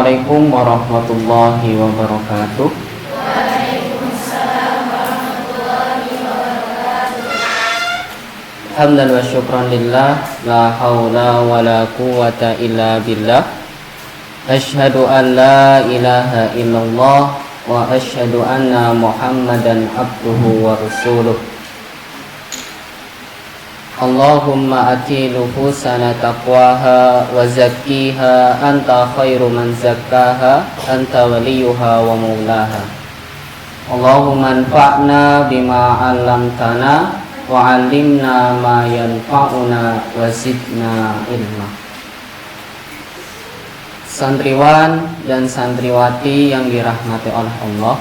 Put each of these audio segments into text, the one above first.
Assalamualaikum warahmatullahi wabarakatuh. Hamdan wa syukran lillah, la haula wa la quwwata illa billah. Asyhadu an la ilaha illallah wa asyhadu anna Muhammadan abduhu wa rasuluh. Allahumma ati nufusana taqwaha wa zakkiha anta khairu man zakkaha anta waliyuha wa maulaha. Allahumma anfa'na bima 'allamtana wa 'allimna ma yanfa'una wa zidna ilma. Santriwan dan santriwati yang dirahmati oleh Allah,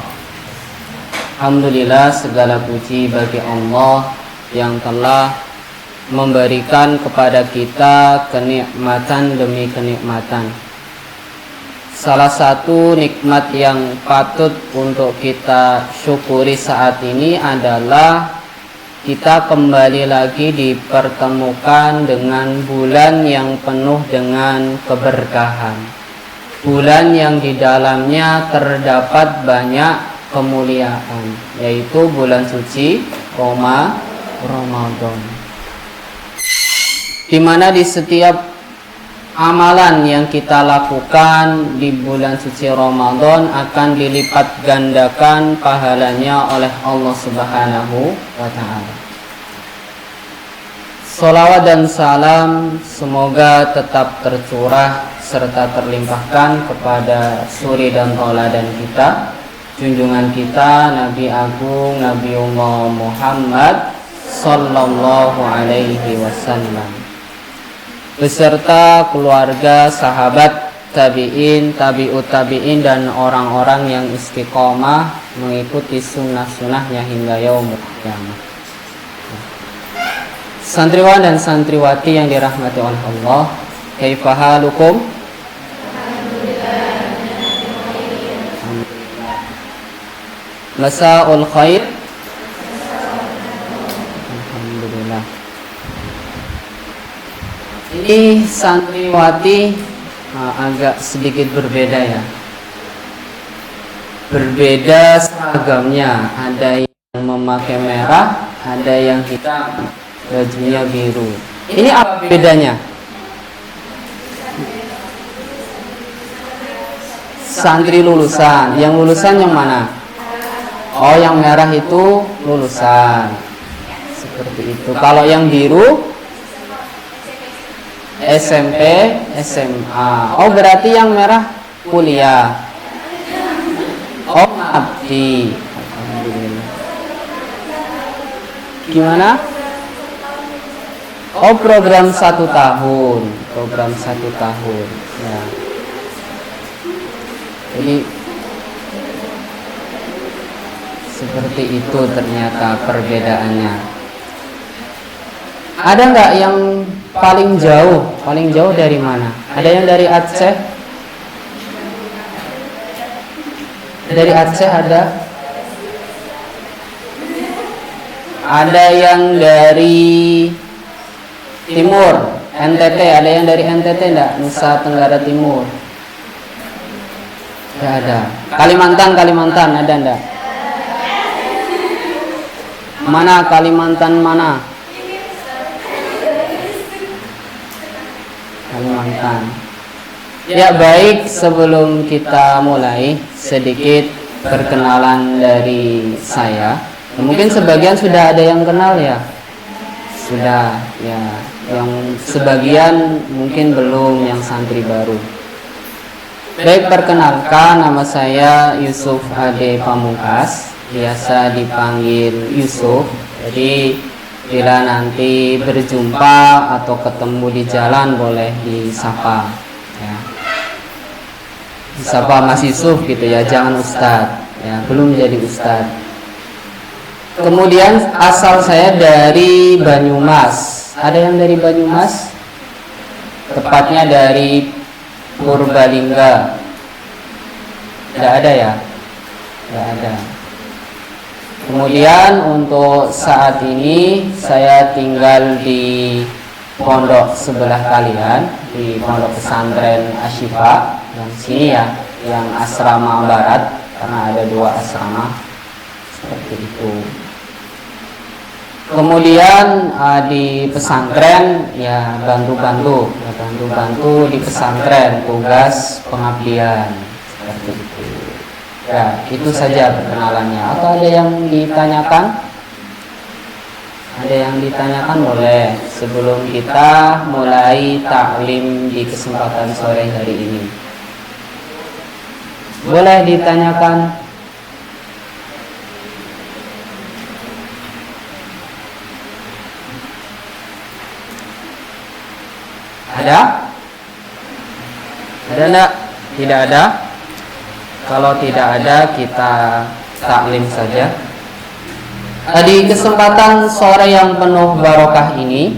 alhamdulillah segala puji bagi Allah yang telah memberikan kepada kita kenikmatan demi kenikmatan. Salah satu nikmat yang patut untuk kita syukuri saat ini adalah kita kembali lagi dipertemukan dengan bulan yang penuh dengan keberkahan, bulan yang di dalamnya terdapat banyak kemuliaan, yaitu bulan suci Ramadan, di mana di setiap amalan yang kita lakukan di bulan suci Ramadan akan dilipat gandakan pahalanya oleh Allah Subhanahu wa ta'ala. Sholawat dan salam semoga tetap tercurah serta terlimpahkan kepada suri dan tauladan kita, junjungan kita Nabi Agung Nabiullah Muhammad sallallahu alaihi wasallam, beserta keluarga, sahabat, tabi'in, tabi'ut tabi'in, dan orang-orang yang istiqomah mengikuti sunnah-sunnahnya hingga yaumul qiyamah. Santriwan dan santriwati yang dirahmati oleh Allah, kaifa halukum? Masa'ul khair. Alhamdulillah. Ini santriwati agak sedikit berbeda ya. Berbeda seragamnya. Ada yang memakai merah, ada yang hitam, bajunya biru. Ini apa bedanya? Santri lulusan. Yang lulusan yang mana? Oh, yang merah itu lulusan. Seperti itu. Kalau yang biru SMP, SMA. Oh, berarti yang merah kuliah. Oh, abdi. Alhamdulillah. Gimana? Oh, program 1 tahun. Program 1 tahun. Ya. Jadi seperti itu ternyata perbedaannya. Ada nggak yang paling jauh? Paling jauh dari mana? Ada yang dari Aceh? Dari Aceh ada? Ada yang dari Timur, NTT? Ada yang dari NTT enggak? Nusa Tenggara Timur? Enggak ada. Kalimantan ada enggak? Mana Kalimantan mana? Kalimantan. Ya, baik, sebelum kita mulai sedikit perkenalan dari saya. Mungkin sebagian sudah ada yang kenal ya. Sudah ya, yang sebagian mungkin belum, yang santri baru. Baik, perkenalkan, nama saya Yusuf Ade Pamungkas, biasa dipanggil Yusuf. Jadi bila nanti berjumpa atau ketemu di jalan boleh disapa ya. Disapa Mas Yusuf gitu ya, jangan Ustadz ya, belum jadi Ustadz. Kemudian asal saya dari Banyumas. Ada yang dari Banyumas? Tepatnya dari Purbalingga. Tidak ada ya? Tidak ada. Kemudian untuk saat ini saya tinggal di pondok sebelah kalian, di pondok pesantren Asyifa yang sini ya, yang asrama barat, karena ada 2 asrama seperti itu. Kemudian di pesantren ya bantu-bantu di pesantren, tugas pengabdian seperti itu. Ya, itu saja perkenalannya. Atau ada yang ditanyakan? Ada yang ditanyakan boleh sebelum kita mulai taklim di kesempatan sore hari ini. Boleh ditanyakan? Ada? Ada enggak? Tidak ada? Kalau tidak ada, kita taklim saja. Di kesempatan sore yang penuh barokah ini,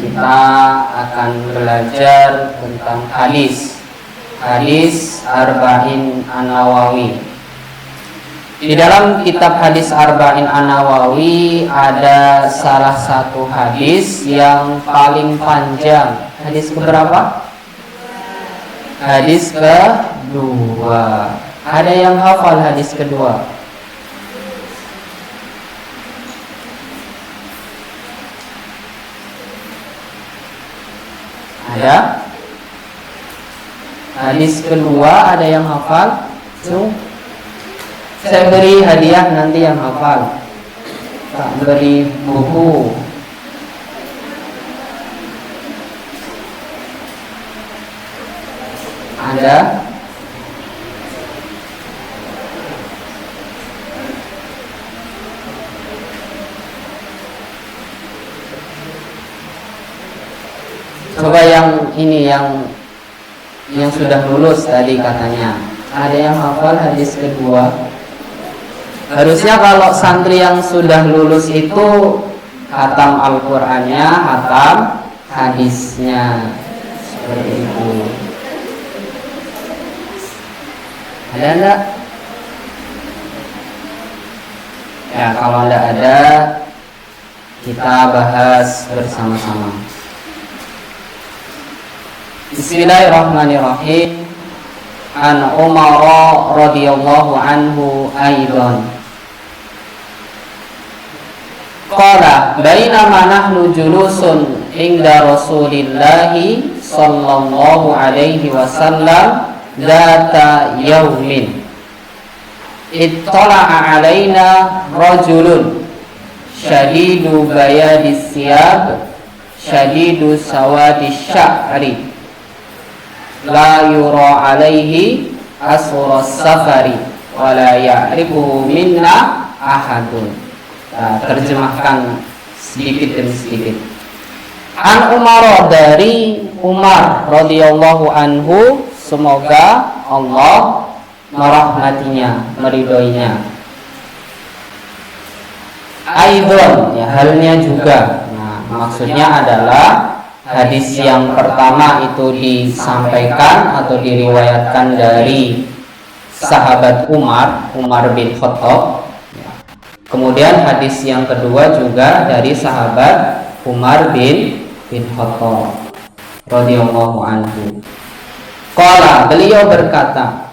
kita akan belajar tentang hadis Arba'in An-Nawawi. Di dalam kitab hadis Arba'in An-Nawawi ada salah satu hadis yang paling panjang. Hadis keberapa? Hadis kedua. Ada yang hafal hadis kedua? Ada? Hadis kedua ada yang hafal? Saya beri hadiah nanti yang hafal. Tak beri buku. Ada? Coba yang ini yang sudah lulus tadi katanya. Ada yang hafal hadis kedua? Harusnya kalau santri yang sudah lulus itu hatam Al-Qur'annya, hatam hadisnya. Seperti itu. Ada enggak? Ya, kalau enggak ada, kita bahas bersama-sama. Bismillahirrahmanirrahim. An Umar radhiyallahu anhu aidan qala bainama nahnu julusun inda Rasulillahi sallallahu alaihi wasallam dzata yaumin ittala'a alaina rajulun syadidu bayadis siyab syadidu sawadis sya'ri la yura alaihi asras safari wa la ya'rifuhu minna ahadun. Terjemahkan sedikit demi sedikit. An Umar, dari Umar radhiyallahu anhu, semoga Allah merahmatinya, meridhoinya. Aidon, ya halnya juga. Nah, maksudnya adalah hadis yang pertama itu disampaikan atau diriwayatkan dari sahabat Umar bin Khattab. Kemudian hadis yang kedua juga dari sahabat Umar bin Khattab radhiyallahu anhu. Qala, beliau berkata,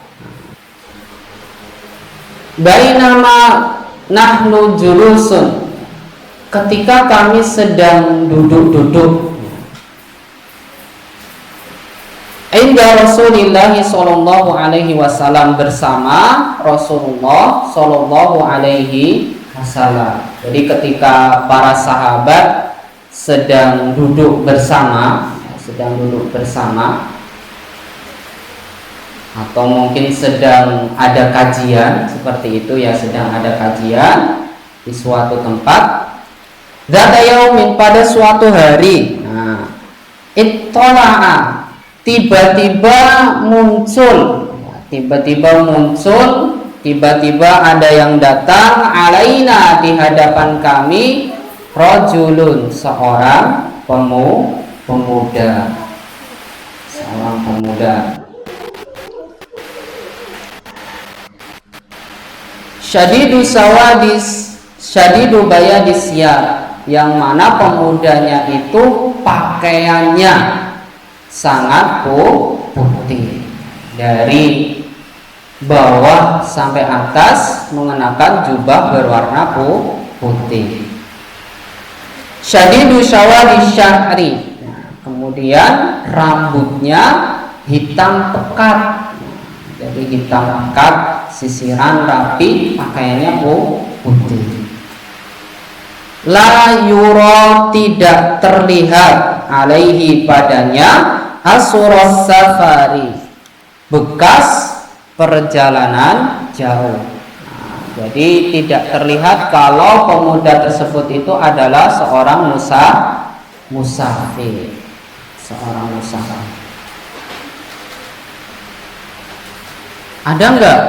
bainama nahnu julusun, ketika kami sedang duduk-duduk inda Rasulillah sallallahu alaihi wasallam, bersama Rasulullah sallallahu alaihi wasallam. Jadi ketika para sahabat sedang duduk bersama atau mungkin sedang ada kajian seperti itu ya, sedang ada kajian di suatu tempat, dzata yaumin, pada suatu hari. Nah, ittala'a, tiba-tiba ada yang datang, alaina, di hadapan kami, rajulun, seorang pemuda. Syadidu bayadis ya, yang mana pemudanya itu pakaiannya sangat putih. dari bawah sampai atas mengenakan jubah berwarna putih. Syadidu syawadi syahri. Kemudian rambutnya hitam pekat. Jadi hitam pekat, sisiran rapi, pakaiannya putih. La yura, tidak terlihat, alaihi, padanya, asuros safari, bekas perjalanan jauh. Jadi tidak terlihat kalau pemuda tersebut itu adalah seorang musafir. Seorang musafir. Ada enggak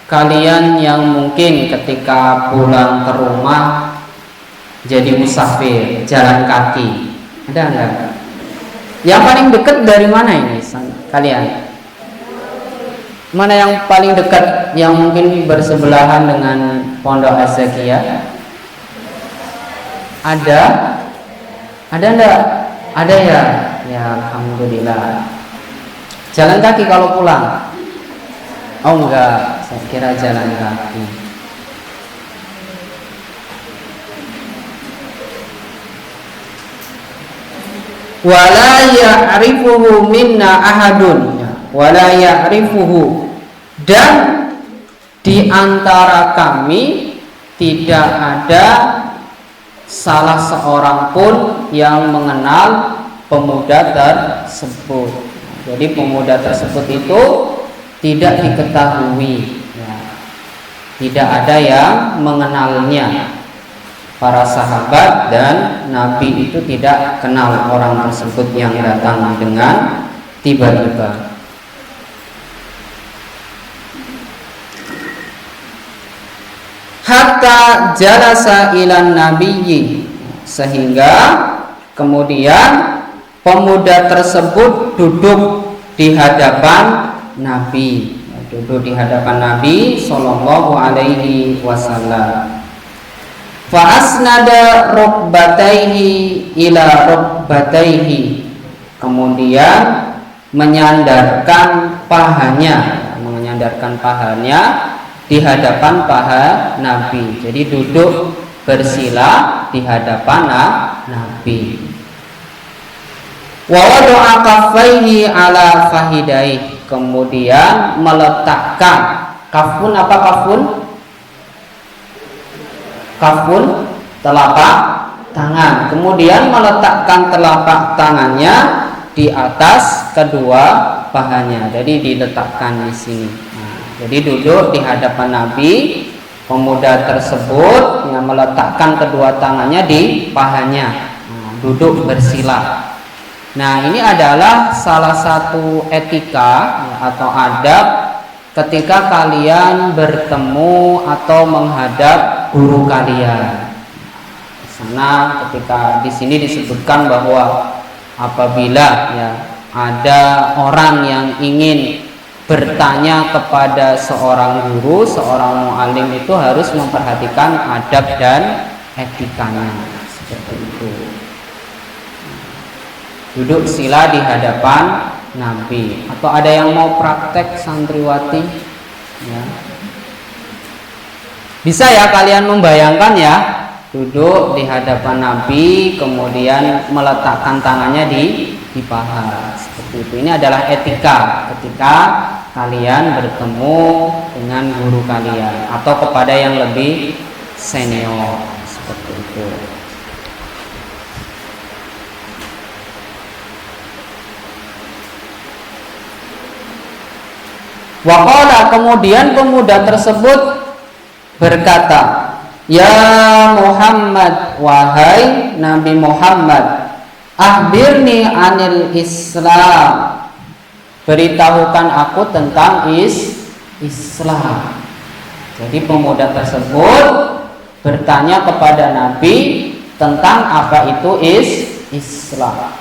kalian yang mungkin ketika pulang ke rumah jadi musafir, jalan kaki? Ada enggak? Yang paling dekat dari mana ini kalian? Mana yang paling dekat yang mungkin bersebelahan dengan Pondok Az-Zakiyah? Ada? Ada enggak? Ada ya? Ya alhamdulillah. Jalan kaki kalau pulang? Oh enggak, saya kira jalan kaki. Wala ya'rifuhu minna ahadun. Wala ya'rifuhu, dan di antara kami tidak ada salah seorang pun yang mengenal pemuda tersebut. Jadi pemuda tersebut itu tidak diketahui, tidak ada yang mengenalnya. Para sahabat dan Nabi itu tidak kenal orang tersebut yang datang dengan tiba-tiba. Hatta jalasa ilan nabiyyi, sehingga kemudian pemuda tersebut duduk di hadapan Nabi, sallallahu alaihi wasallam. Fa asnada rukbataihi ila rukbataihi, kemudian menyandarkan pahanya di hadapan paha Nabi. Jadi duduk bersila di hadapan Nabi. Wa wada'a kaffaihi ala fahidaihi, kemudian meletakkan kafun, apa kafun? Kafun, telapak tangan. Kemudian meletakkan telapak tangannya di atas kedua pahanya. Jadi diletakkan di sini. Jadi duduk di hadapan Nabi, pemuda tersebut yang meletakkan kedua tangannya di pahanya, duduk bersila. Nah, ini adalah salah satu etika atau adab ketika kalian bertemu atau menghadap guru kalian. Di sana ketika di sini disebutkan bahwa apabila ada orang yang ingin bertanya kepada seorang guru, seorang mu'alim, itu harus memperhatikan adab dan etikanya, seperti itu. Duduk sila di hadapan Nabi. Atau ada yang mau praktek santriwati? Ya. Bisa ya kalian membayangkan ya, duduk di hadapan Nabi, kemudian meletakkan tangannya di paha, seperti itu. Ini adalah etika ketika kalian bertemu dengan guru kalian atau kepada yang lebih senior, seperti itu. Waqala, kemudian pemuda tersebut berkata, ya Muhammad, wahai Nabi Muhammad, akhbirni anil Islam, beritahukan aku tentang Islam. Jadi pemuda tersebut bertanya kepada Nabi tentang apa itu Islam.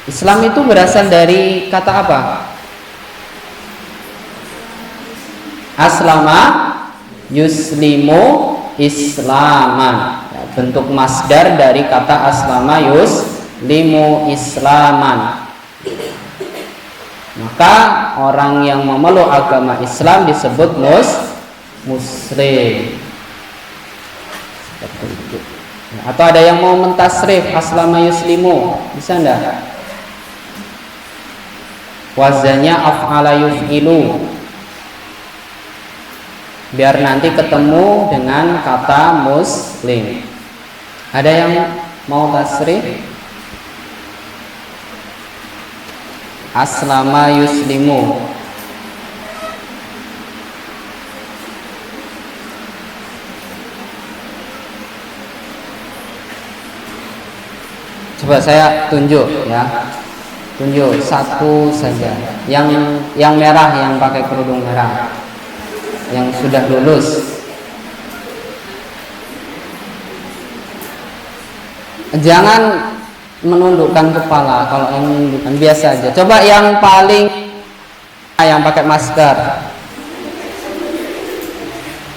Islam itu berasal dari kata apa? Aslama yuslimu islaman. Bentuk masdar dari kata aslama yuslimu islaman. maka orang yang memeluk agama Islam disebut muslim. Seperti itu. Atau ada yang mau mentasrif aslama yuslimu, bisa enggak? Wazannya af'ala yuf'ilu, biar nanti ketemu dengan kata muslim. Ada yang mau tasrif? Aslama yuslimu. Coba saya tunjuk ya. Tunjuk satu saja. Yang merah, yang pakai kerudung merah, yang sudah lulus. Jangan menundukkan kepala. Kalau yang menundukkan biasa aja. Coba yang paling yang pakai masker.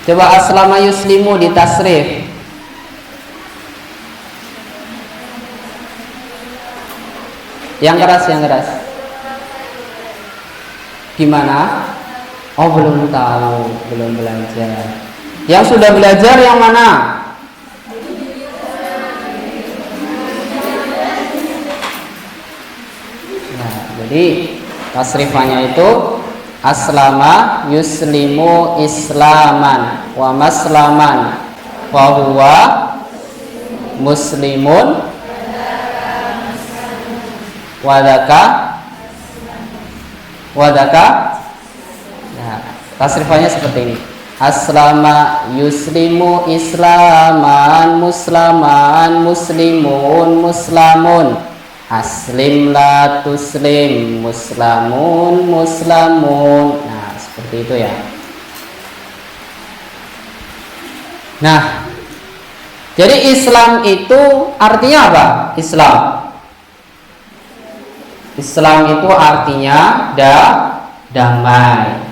Coba aslama yuslimu di tasrif. Yang keras. Gimana? Oh, belum tahu, belum belajar. Yang sudah belajar yang mana? Nah, jadi tasrifannya itu aslama yuslimu islaman wa maslaman wa huwa muslimun wadaka. Nah, tasrifannya seperti ini. Aslama yuslimu islaman muslaman muslimun muslamun. Aslim la tuslim muslamun muslamun. Nah, seperti itu ya. Nah, jadi Islam itu artinya apa? Islam itu artinya damai,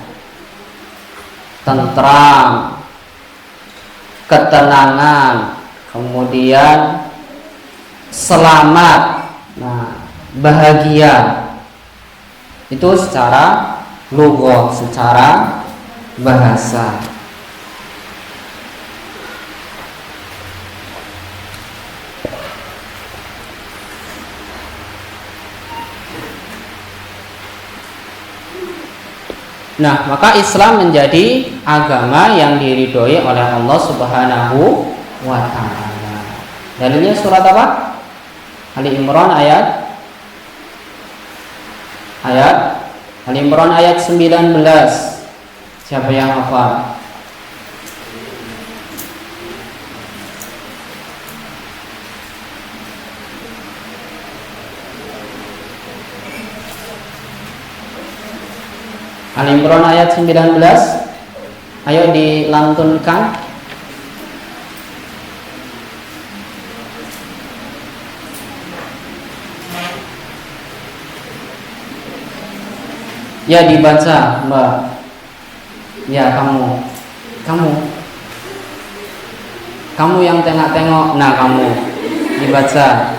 tentram, ketenangan, kemudian selamat, nah, bahagia. Itu secara lugah, secara bahasa. Nah, maka Islam menjadi agama yang diridhoi oleh Allah Subhanahu wa ta'ala. Dalilnya surat apa? Ali Imran ayat Ali Imran ayat 19. Siapa yang hafal? Ali Imran ayat 19. Ayo dilantunkan. Ya, dibaca, Mbak. Ya, kamu yang tengok-tengok. Nah, kamu dibaca.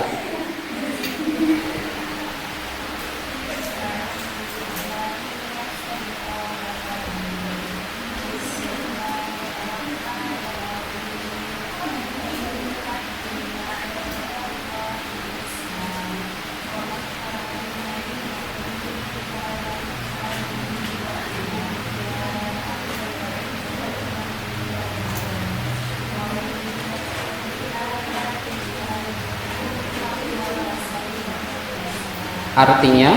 Artinya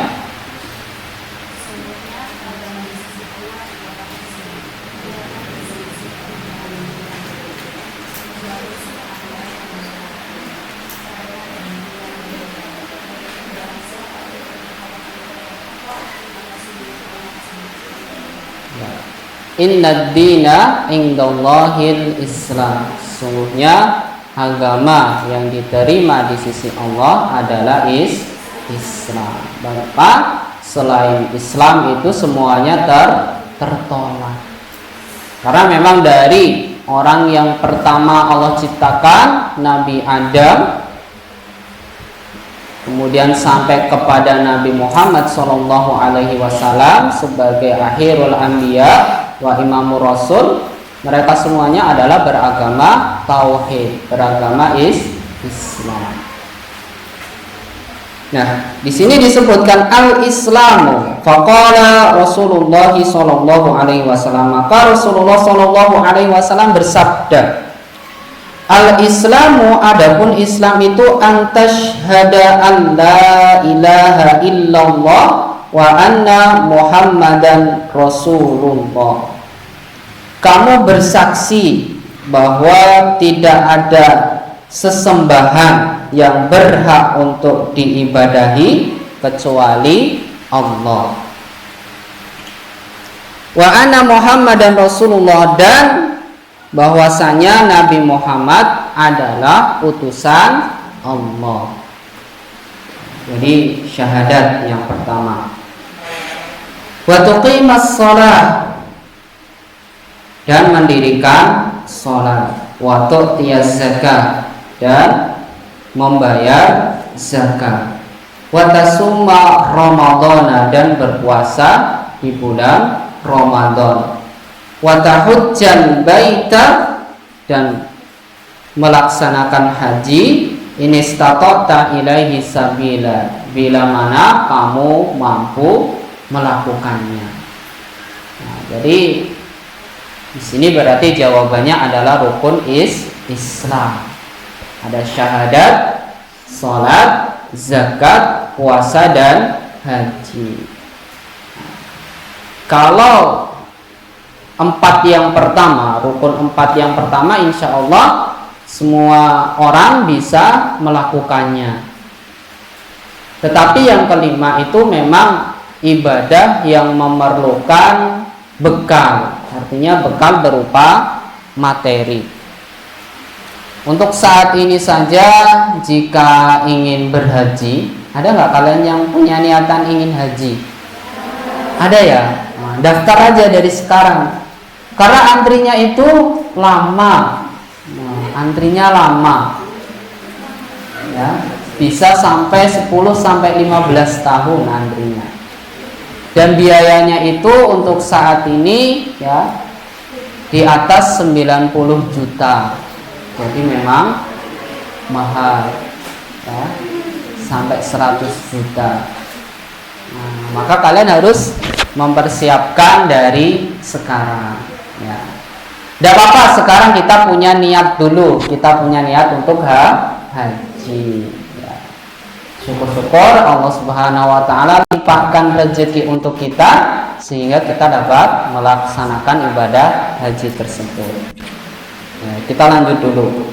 Inna dina indallahil Islam. Sungguhnya agama yang diterima di sisi Allah adalah Islam. Bahwa selain Islam itu semuanya tertolak. Karena memang dari orang yang pertama Allah ciptakan, Nabi Adam, kemudian sampai kepada Nabi Muhammad SAW sebagai akhirul anbiya wa imamur rasul, mereka semuanya adalah beragama tauhid, beragama Islam. Nah, di sini disebutkan al-Islamu. Faqala Rasulullah sallallahu alaihi wasallam. Maka Rasulullah sallallahu alaihi wasallam bersabda, al-Islamu, adapun Islam itu antashhada an la ilaha illallah wa anna Muhammadan Rasulullah. Kamu bersaksi bahwa tidak ada sesembahan yang berhak untuk diibadahi kecuali Allah. Wa anna Muhammadan Rasulullah, dan bahwasanya Nabi Muhammad adalah utusan Allah. Jadi syahadat yang pertama. Wa tuqimas shalah, dan mendirikan salat. Wa tu'tiyaz zakah, dan membayar zakat. Wa tasumma ramadhana, dan berpuasa di bulan Ramadan. Wa tahujjal baita, dan melaksanakan haji. In istata'ta ilaihi sabila, bila mana kamu mampu melakukannya. Nah, jadi di sini berarti jawabannya adalah rukun Islam. Ada syahadat, salat, zakat, puasa, dan haji. Kalau empat yang pertama, rukun empat yang pertama, insya Allah semua orang bisa melakukannya. Tetapi yang kelima itu memang ibadah yang memerlukan bekal, artinya bekal berupa materi. Untuk saat ini saja, jika ingin berhaji, ada nggak kalian yang punya niatan ingin haji? Ada ya? Nah, daftar aja dari sekarang. Karena antrinya itu lama. Nah, antrinya lama. Ya, bisa sampai 10-15 tahun antrinya. Dan biayanya itu untuk saat ini ya di atas 90 juta. Jadi memang mahal ya, sampai 100 juta. Nah, maka kalian harus mempersiapkan dari sekarang ya. Tidak apa-apa, sekarang kita punya niat dulu. Kita punya niat untuk haji ya. Syukur-syukur Allah Subhanahu wa ta'ala limpahkan rezeki untuk kita, sehingga kita dapat melaksanakan ibadah haji tersebut. Nah, kita lanjut dulu.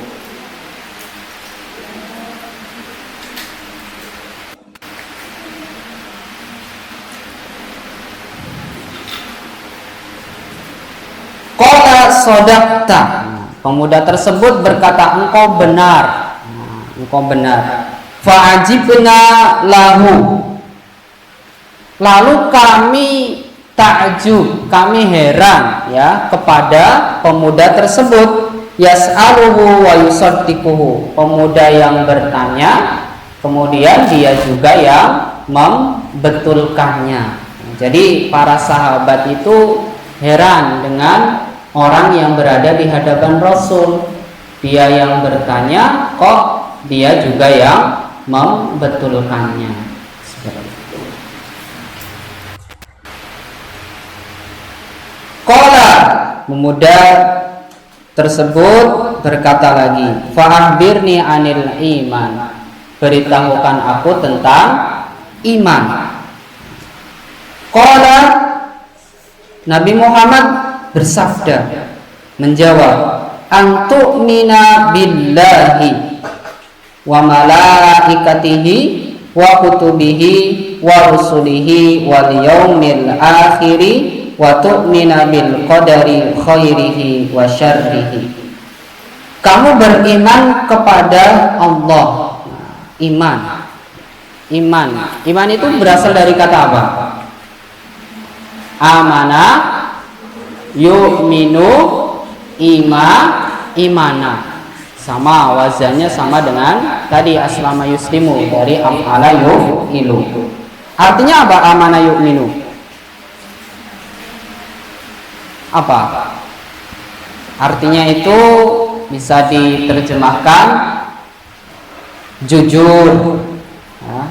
Qala sodaqta. Pemuda tersebut berkata, engkau benar. Engkau benar. Fa'ajibna lahu. Lalu kami takjub, kami heran ya kepada pemuda tersebut. Yas'aluhu wa yusaddiquhu. Pemuda yang bertanya, kemudian dia juga yang membetulkannya. Jadi para sahabat itu heran dengan orang yang berada di hadapan Rasul. Dia yang bertanya, kok dia juga yang membetulkannya. Seperti itu. Qala, pemuda tersebut berkata lagi, fa'akhbirni anil iman. Beritahukan aku tentang iman. Qala, Nabi Muhammad bersabda, menjawab, antu'mina billahi wa malaikatihi wa kutubihi wa rusulihi wal yaumil akhiri wa tu'mina bil qadari khairihi wa syarrihi. Kamu beriman kepada Allah. Iman itu berasal dari kata apa? Amana yu'minu imana. sama wazannya sama dengan tadi aslama yuslimu dari af'ala yu'ilu. Artinya apa amana yu'minu? Apa? Artinya itu bisa diterjemahkan jujur, ya,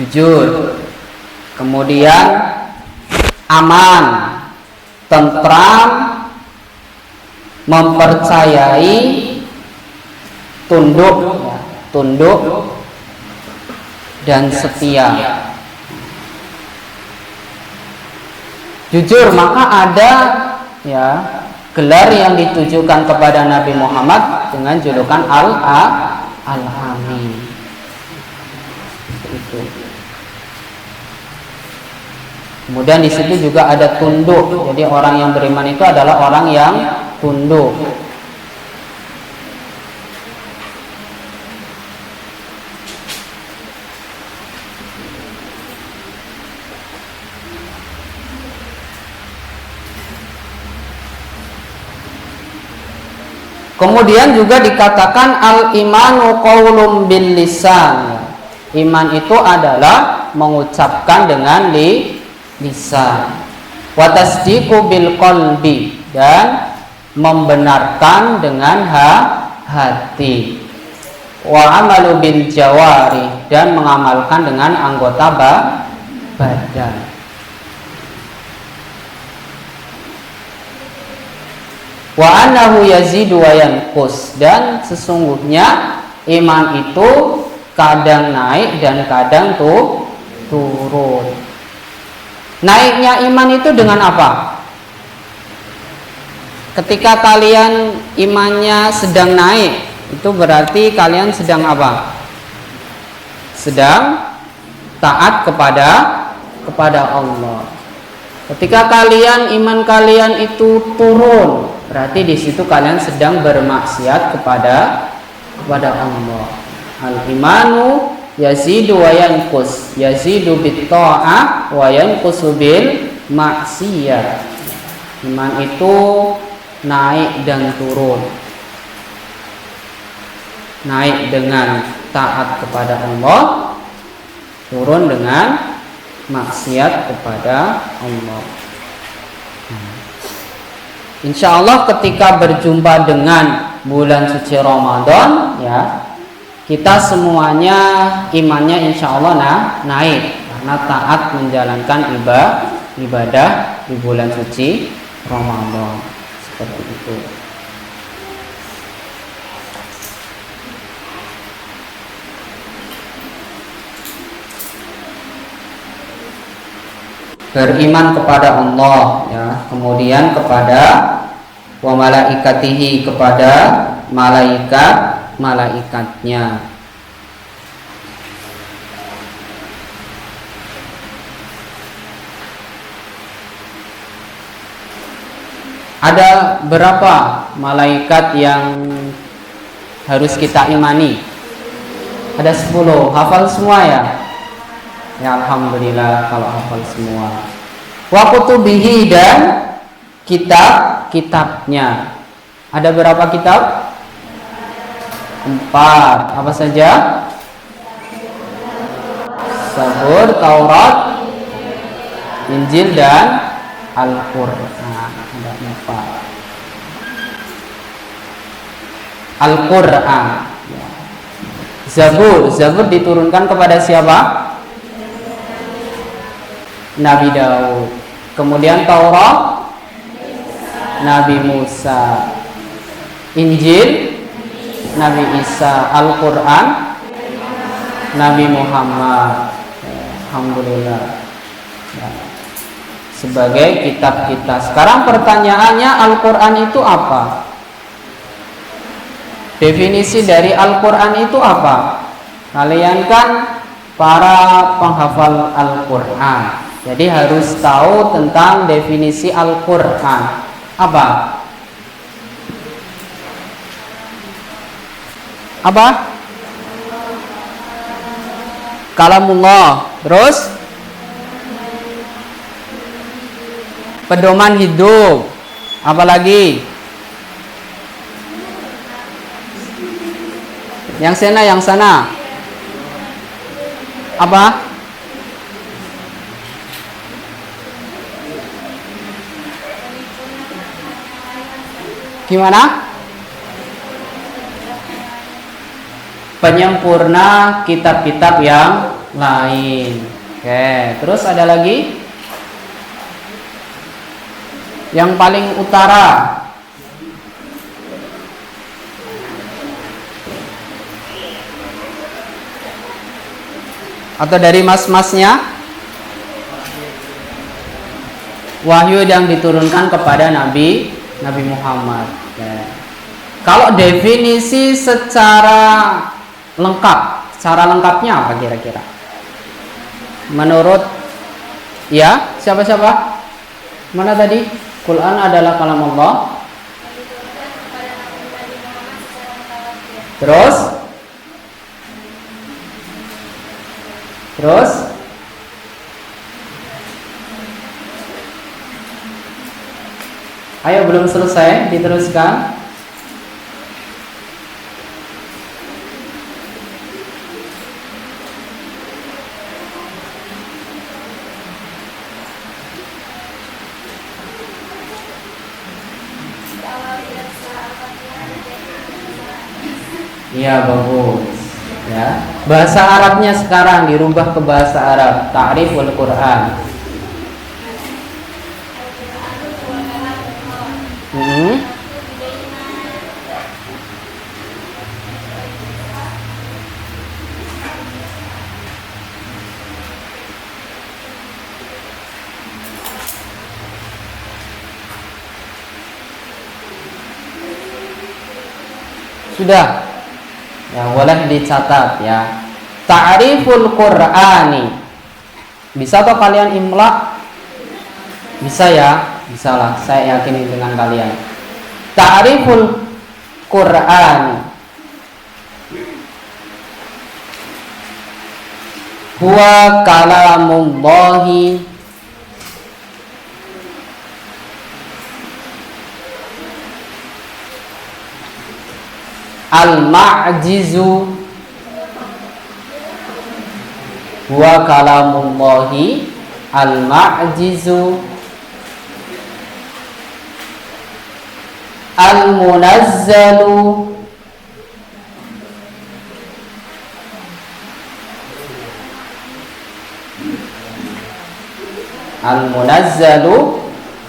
jujur. Kemudian aman, tentram, mempercayai, tunduk, tunduk dan setia. Jujur, maka ada ya gelar yang ditujukan kepada Nabi Muhammad dengan julukan Al-Hami. Itu. Kemudian di situ juga ada tunduk. Jadi orang yang beriman itu adalah orang yang tunduk. Kemudian juga dikatakan al-imanu qaulun bil lisan. Iman itu adalah mengucapkan dengan lisan. Wa tasdiqu bil qalbi, dan membenarkan dengan hati. Wa amalu bil jawari, dan mengamalkan dengan anggota badan. Wa annahu yazidu wa yanqus, dan sesungguhnya iman itu kadang naik dan kadang turun. Naiknya iman itu dengan apa? Ketika kalian imannya sedang naik, itu berarti kalian sedang apa? Sedang taat kepada Allah. Ketika iman kalian itu turun, berarti di situ kalian sedang bermaksiat kepada Allah. Al-imanu yazidu wa yanqus, yazidu bit ta'ah wa yanqusu bil maksiyah. Iman itu naik dan turun. Naik dengan taat kepada Allah, turun dengan maksiat kepada Allah. Insya Allah ketika berjumpa dengan bulan suci Ramadan, ya, kita semuanya imannya insya Allah naik karena taat menjalankan ibadah di bulan suci Ramadan. Seperti itu. Beriman kepada Allah, ya, kemudian kepada wa malaikatihi, kepada malaikatnya. Ada berapa malaikat yang harus kita imani? Ada 10. Hafal semua ya? Ya alhamdulillah kalau hafal semua. Wa kutubihi, dan kitabnya. Ada berapa kitab? 4. Apa saja? Zabur, Taurat, Injil dan Al-Qur'an. Ada 4. Al-Qur'an. Zabur diturunkan kepada siapa? Nabi Daud. Kemudian Taurat, Nabi Musa. Injil, Nabi Isa. Al-Quran, Nabi Muhammad. Alhamdulillah. Sebagai kitab kita. Sekarang pertanyaannya, Al-Quran itu apa? Definisi dari Al-Quran itu apa? Kalian kan para penghafal Al-Quran, jadi harus tahu tentang definisi Al-Quran. Apa? Apa? Kalamullah. Terus? Pedoman hidup. Apalagi? Yang sana, yang sana. Apa? Gimana? Penyempurna kitab-kitab yang lain. Oke, terus ada lagi? Yang paling utara. Atau dari mas-masnya? Wahyu yang diturunkan kepada Nabi Muhammad. Ya. Kalau definisi secara lengkap, secara lengkapnya apa kira-kira? Menurut siapa? Mana tadi? Quran adalah kalam Allah. Terus? Ayo, belum selesai, diteruskan. Iya, bagus. Ya, bahasa Arabnya sekarang dirubah ke bahasa Arab. Ta'riful Quran. Sudah. Ya, boleh dicatat ya. Ta'riful Qur'ani. Bisa toh kalian imla? Bisa ya? Bisalah, saya yakin dengan kalian. Ta'riful Qur'ani huwa kalamullahi al-ma'jizu wa kalamullahi al-ma'jizu al-munazzalu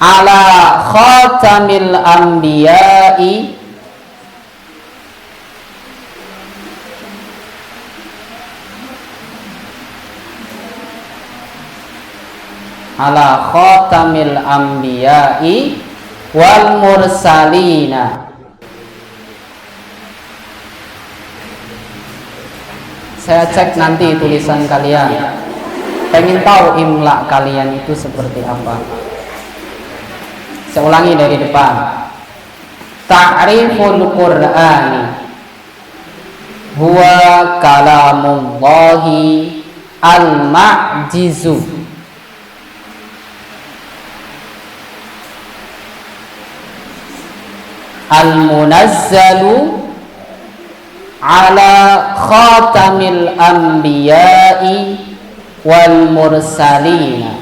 ala khatamil anbiya'i ala khatamil anbiya'i wal mursalina. Saya cek nanti tulisan kalian. Pengen tahu imla kalian itu seperti apa. Saya ulangi dari depan. Ta'riful Qur'ani huwa kalamullahi al-ma'jizu al-munazzalu ala khatamil anbiya'i wal mursalina.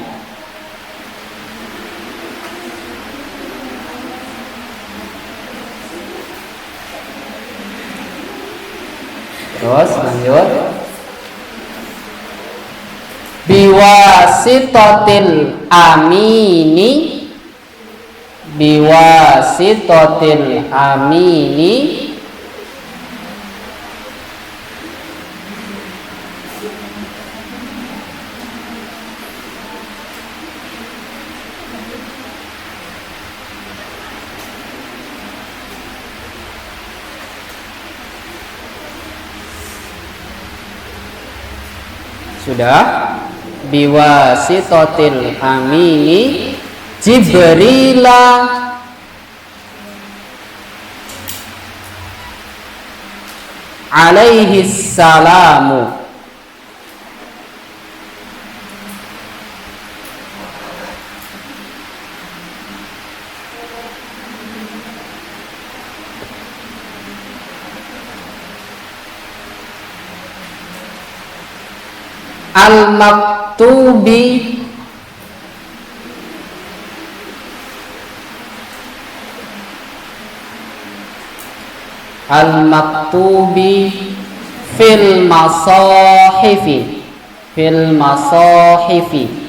Terus lanjut. Biwasitotil amini sudah. Biwasitotil amini Jibrila alaihi salamu Al-maktubi fil masahifi fil masahifi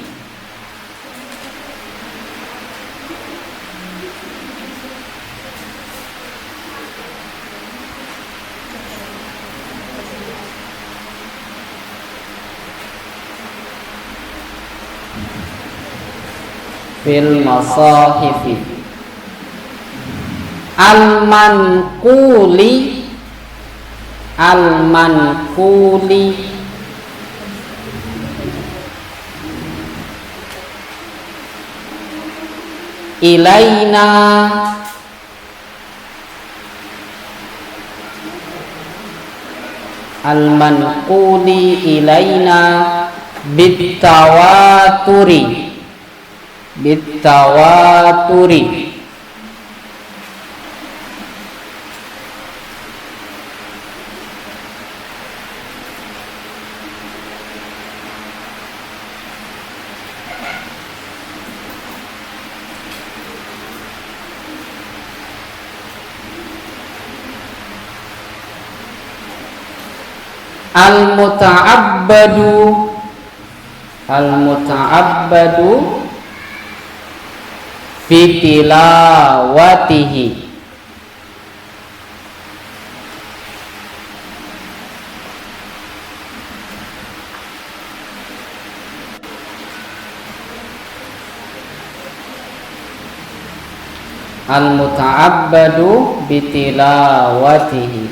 fil masahifi al-manquli ilaina al-manquli ilaina bitawaturi al-muta'abbadu fitilawatihi al-muta'abbadu bitilawatihi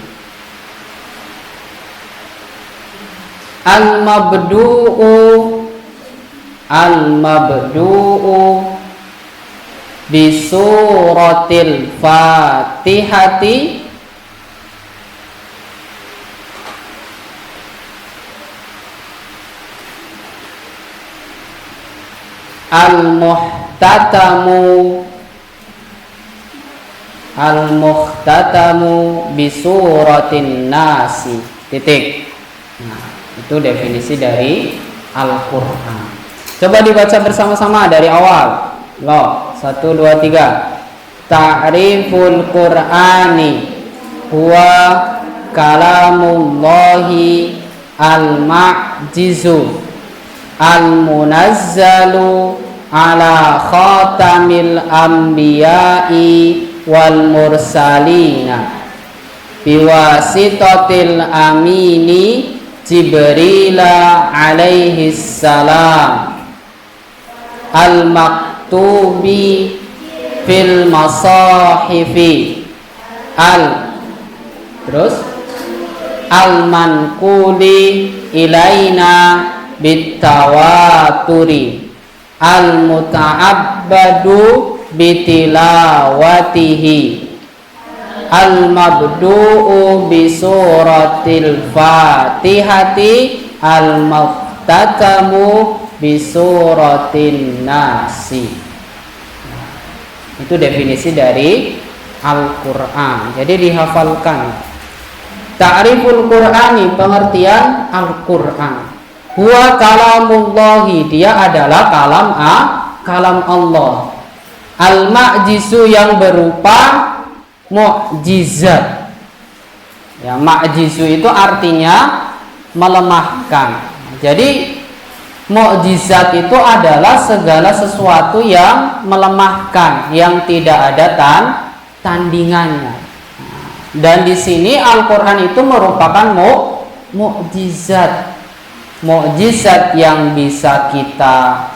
al-mabdu'u bisuratil fatihati al-muhtatamu bisuratin nasi titik. Nah, itu definisi dari Al-Qur'an. Coba dibaca bersama-sama dari awal. Loh, 1, 2, 3. Ta'riful Qur'ani huwa kalamullahi al-ma'jizu al-munazzalu ala khatamil anbiya'i wal mursalina biwasitatil amini Jibrila alaihi salam al-maktubi fil masahifi terus al-manquli ilaina bitawaturi al-muta'abbadu bitilawatihi al-mabdu'u bisuratil fatihati al-muhtatamu bisuratin nasi. Itu definisi dari Al-Qur'an. Jadi dihafalkan. Ta'riful Qur'ani, pengertian Al-Qur'an. Huwa kalamullahi, dia adalah kalam Allah. Al-ma'jizu, yang berupa mukjizat. Ya, ma'jizu itu artinya melemahkan. Jadi mukjizat itu adalah segala sesuatu yang melemahkan, yang tidak ada tandingannya. Dan di sini Al-Qur'an itu merupakan mukjizat. Mukjizat yang bisa kita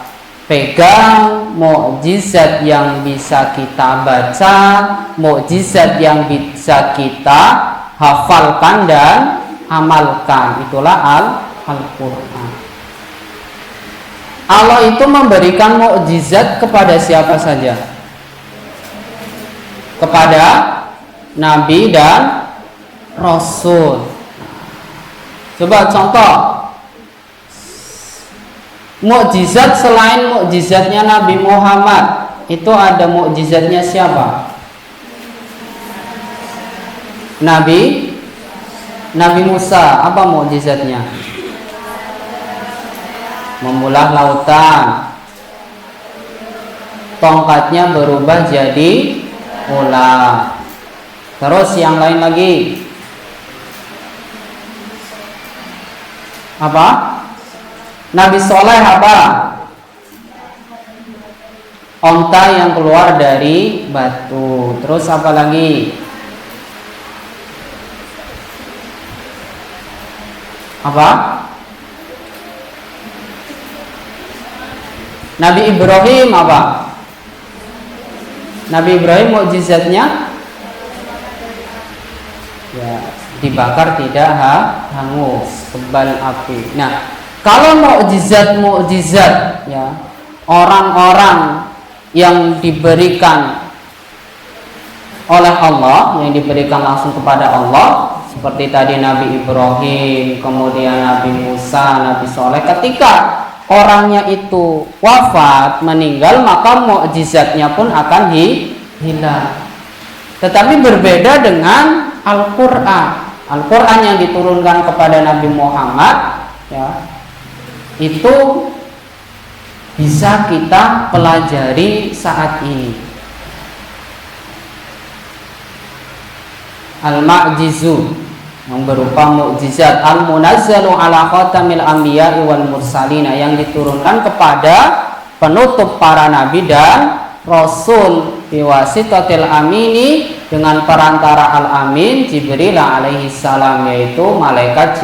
pegang, mukjizat yang bisa kita baca, mukjizat yang bisa kita hafalkan dan amalkan. Itulah Al-Qur'an. Allah itu memberikan mukjizat kepada siapa saja? Kepada Nabi dan Rasul. Coba contoh mukjizat selain mukjizatnya Nabi Muhammad. Itu ada mukjizatnya siapa? Nabi Musa. Apa mukjizatnya? membelah lautan. Tongkatnya berubah jadi ular. Terus yang lain lagi. Apa? Nabi Soleh apa? Onta yang keluar dari batu. Terus apa lagi? Apa? Nabi Ibrahim apa? Nabi Ibrahim mukjizatnya ya dibakar tidak hangus, kebal api. Nah, kalau mukjizat ya orang-orang yang diberikan oleh Allah, yang diberikan langsung kepada Allah, seperti tadi Nabi Ibrahim, kemudian Nabi Musa, Nabi Soleh, ketika orangnya itu wafat, meninggal, maka mukjizatnya pun akan hilang. Tetapi berbeda dengan Al-Quran. Al-Quran yang diturunkan kepada Nabi Muhammad ya, itu bisa kita pelajari saat ini. Al-Ma'jizu yang berupa mukjizat, al-munazzalu ala khatamil anbiya'i wal mursalina, yang diturunkan kepada penutup para nabi dan rasul, biwasitatil amini, dengan perantara al-amin Jibril alaihi salam, yaitu malaikat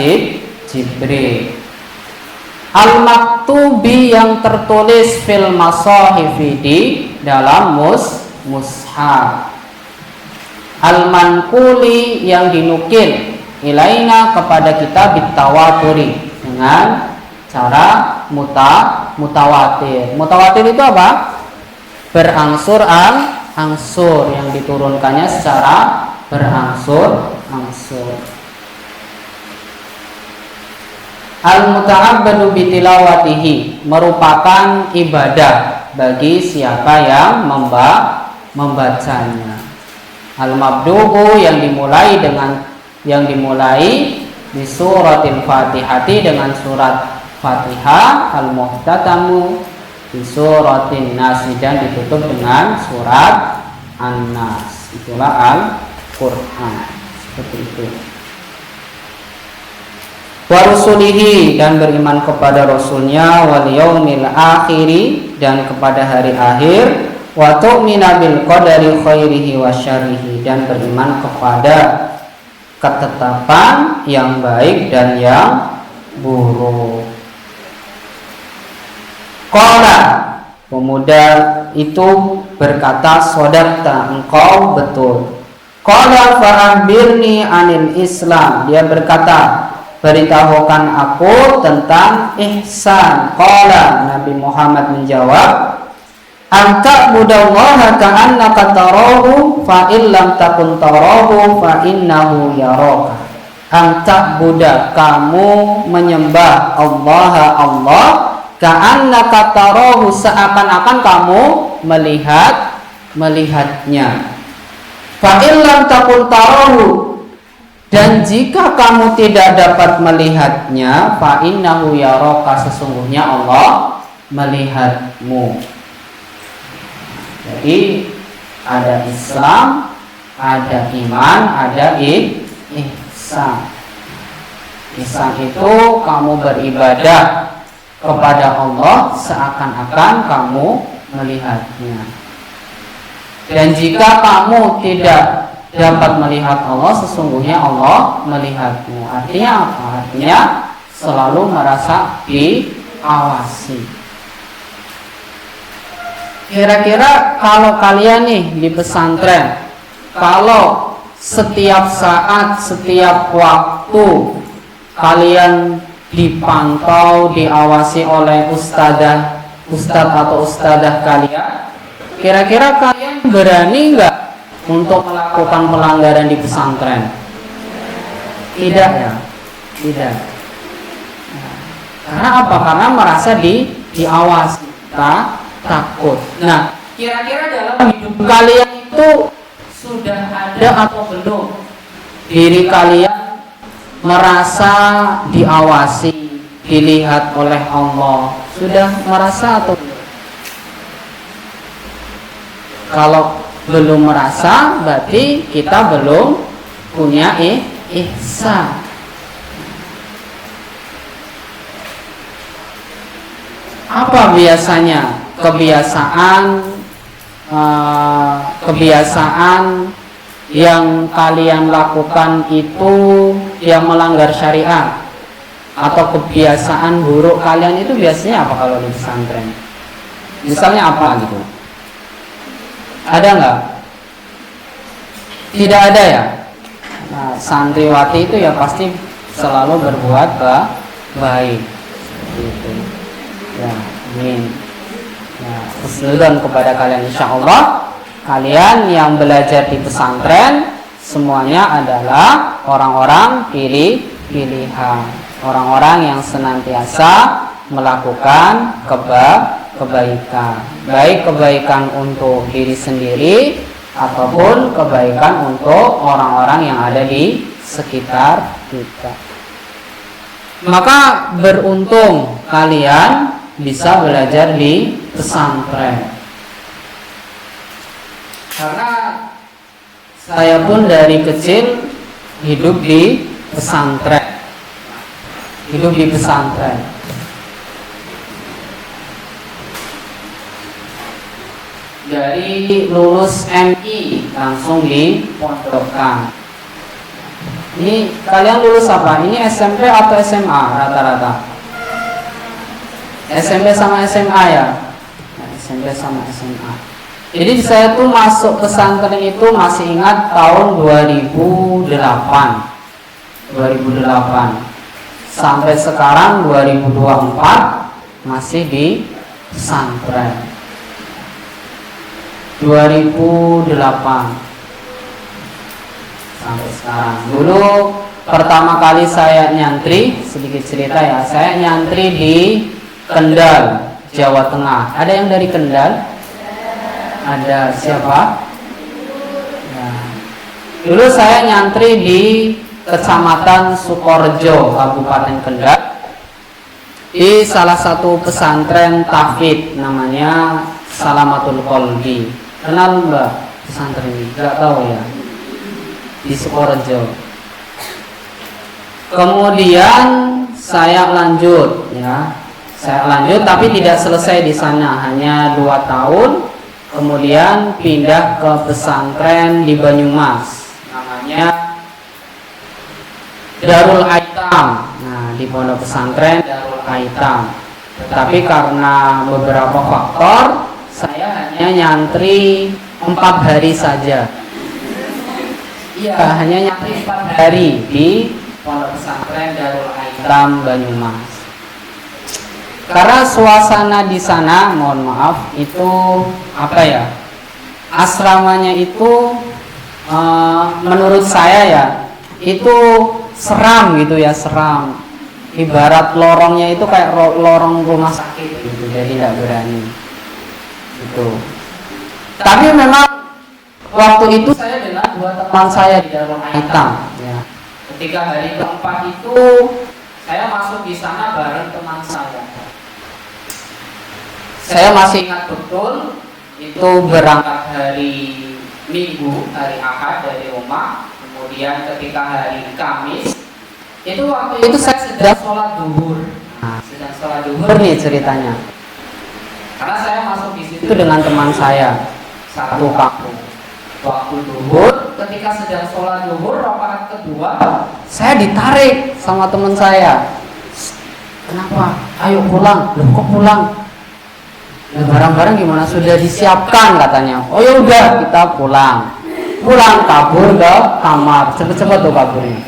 Jibril. Al-maktubi, yang tertulis fil masahifi, di dalam mushaf. Al-manquli, yang dinukil ilaina, kepada kita, bitawaturi, dengan cara mutawatir. Mutawatir itu apa? Berangsur-angsur, yang diturunkannya secara berangsur-angsur. Al-muta'abbadu bitilawatihi, merupakan ibadah bagi siapa yang membacanya. Al-mabdu'u, yang dimulai di suratil Fatihati, dengan surat Fatihah. Al-muhtatamu di suratin Nas, dan ditutup dengan surat An-Nas. Itulah Al-Quran. Seperti itu. Wa rusulihi, dan beriman kepada rasulnya, wal yaumil akhiri, dan kepada hari akhir, wa tu'mina bil qadari khairihi wa syarrihi, dan beriman kepada ketetapan yang baik dan yang buruk. Qala, pemuda itu berkata, sodaqta, engkau betul. Qala fa'akhbirni anil Islam, dia berkata, beritahukan aku tentang ihsan. Qala, Nabi Muhammad menjawab, anta budallaha ka'annaka tarahu fa illam takun tarahu fa innahu yaraka. Anta buda, kamu menyembah Allah ka'annaka tarahu, seakan-akan kamu melihatnya. Fa illam takun tarahu, dan jika kamu tidak dapat melihatnya, fa innahu yaraka, sesungguhnya Allah melihatmu. Jadi ada Islam, ada iman, ada ihsan. Ihsan itu kamu beribadah kepada Allah seakan-akan kamu melihatnya. Dan jika kamu tidak dapat melihat Allah, sesungguhnya Allah melihatmu. Artinya apa? Artinya selalu merasa diawasi. Kira-kira kalau kalian nih di pesantren, kalau setiap saat, setiap waktu kalian dipantau, diawasi oleh ustadz atau ustadzah kalian, kira-kira kalian berani nggak untuk melakukan pelanggaran di pesantren? Tidak ya, tidak. Karena apa? Karena merasa diawasi, takut. Nah, kira-kira dalam hidup kalian itu sudah ada atau belum diri kalian merasa diawasi, dilihat oleh Allah? Sudah merasa atau belum? Kalau belum merasa, berarti kita belum punya ihsan. Apa biasanya kebiasaan yang kalian lakukan itu yang melanggar syariat, atau kebiasaan buruk kalian itu biasanya apa kalau di pesantren? Misalnya apa gitu? Ada nggak? Tidak ada ya. Nah, santriwati itu ya pasti selalu berbuat baik. Gitu. Ya, amin. Ya, husnudzon kepada kalian, insyaallah. Kalian yang belajar di pesantren semuanya adalah orang-orang pilihan, orang-orang yang senantiasa melakukan kebaikan, baik kebaikan untuk diri sendiri ataupun kebaikan untuk orang-orang yang ada di sekitar kita. Maka beruntung kalian bisa belajar di pesantren. Karena saya pun dari kecil hidup di pesantren. Dari lulus MI langsung dipondokkan. Ini kalian lulus apa? Ini SMP atau SMA rata-rata? SMP sama SMA ya? Nah, SMP sama SMA. Jadi saya tuh masuk pesantren itu masih ingat tahun 2008. Sampai sekarang 2024 masih di pesantren. 2008 sampai sekarang. Dulu pertama kali saya nyantri, sedikit cerita ya, saya nyantri di Kendal, Jawa Tengah. Ada yang dari Kendal? Ada siapa? Ya. Dulu saya nyantri di Kecamatan Sukorejo, Kabupaten Kendal, di salah satu pesantren tahfidz namanya Salamatul Qalbi. Kenal Mbak pesantren ini? Gak tahu ya. Di Sukorejo. Kemudian saya lanjut ya. Tapi tidak selesai di sana, hanya 2 tahun. Kemudian pindah ke pesantren di Banyumas, namanya Darul Aitam. Nah, di pondok pesantren Darul Aitam. Tetapi karena beberapa faktor, saya hanya nyantri 4 hari saja. Iya, hanya nyantri 4 hari di pondok pesantren Darul Aitam Banyumas. Karena suasana di sana, mohon maaf, itu apa ya? Asramanya itu menurut saya ya, itu seram gitu ya, seram. Ibarat lorongnya itu kayak lorong rumah sakit gitu, jadi tidak berani. Gitu. Tapi memang waktu itu saya dengan 2 teman saya di Darul Aitam. Ya. Ketika hari keempat itu saya masuk di sana bareng teman saya. Saya masih ingat betul, itu berangkat hari Minggu, hari Ahad dari rumah. Kemudian ketika hari Kamis, itu waktu itu saya sedang sholat duhur. Nah, sedang sholat duhur nih ceritanya. Karena saya masuk di situ dengan teman saya, satu kampung. Waktu duhur, ketika sedang sholat duhur, rakaat kedua, saya ditarik sama teman saya. Kenapa? Ayo pulang. Loh, kok pulang? Nah, barang-barang gimana, sudah disiapkan katanya. Oh ya udah, kita pulang kabur ke kamar, cepet-cepet tuh kaburnya,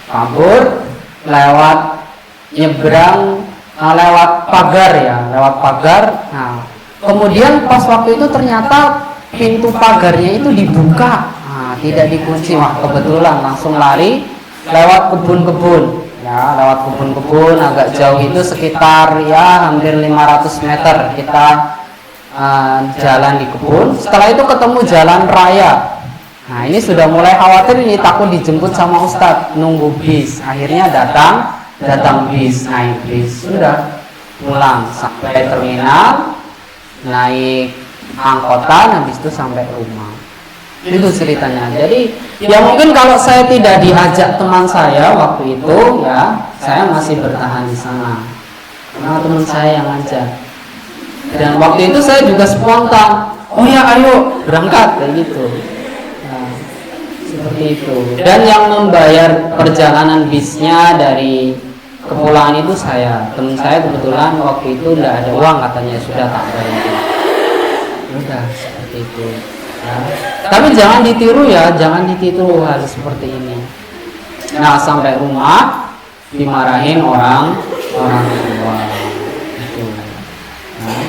kabur lewat nyebrang, lewat pagar ya, lewat pagar. Nah, kemudian pas waktu itu ternyata pintu pagarnya itu dibuka, tidak dikunci. Wah, kebetulan langsung lari lewat kebun-kebun. Ya, lewat kebun-kebun agak jauh, itu sekitar ya hampir 500 meter kita jalan di kebun. Setelah itu ketemu jalan raya. Nah, ini sudah mulai khawatir, ini takut dijemput sama Ustadz, nunggu bis. Akhirnya datang datang bis, naik bis, sudah pulang sampai terminal, naik angkotan, habis itu sampai rumah. Itu ceritanya. Jadi ya mungkin kalau saya tidak diajak teman saya waktu itu, ya saya masih bertahan di sana karena teman saya yang ngajak. Dan waktu itu saya juga spontan, oh ya ayo berangkat, kayak gitu. Nah, seperti itu. Dan yang membayar perjalanan bisnya dari kepulangan itu saya. Teman saya kebetulan waktu itu tidak ada uang, katanya sudah tak bayar. Udah seperti itu. Nah, tapi jangan ditiru ya, jangan ditiru hal seperti ini. Nah, sampai rumah dimarahin orang tua. Itu. Nah,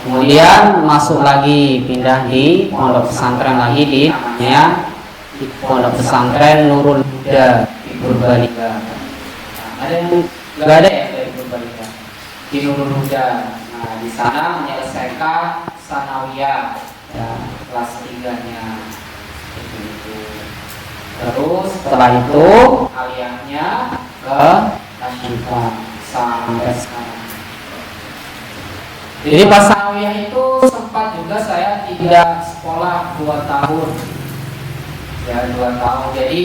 kemudian masuk lagi, pindah di pondok pesantren lagi di namanya pondok pesantren Nurul Huda di Purbalingga. Ada yang nggak ada ya dari Purbalingga di Nurul Huda. Nah, di sana menyelesaikan sanawiyah, ya, kelas 3-nya itu. Terus setelah itu aliyahnya ke Asyifa sampai sekarang. Jadi pas sanawiyah itu sempat juga saya tidak sekolah 2 tahun. Ya 2 tahun. Jadi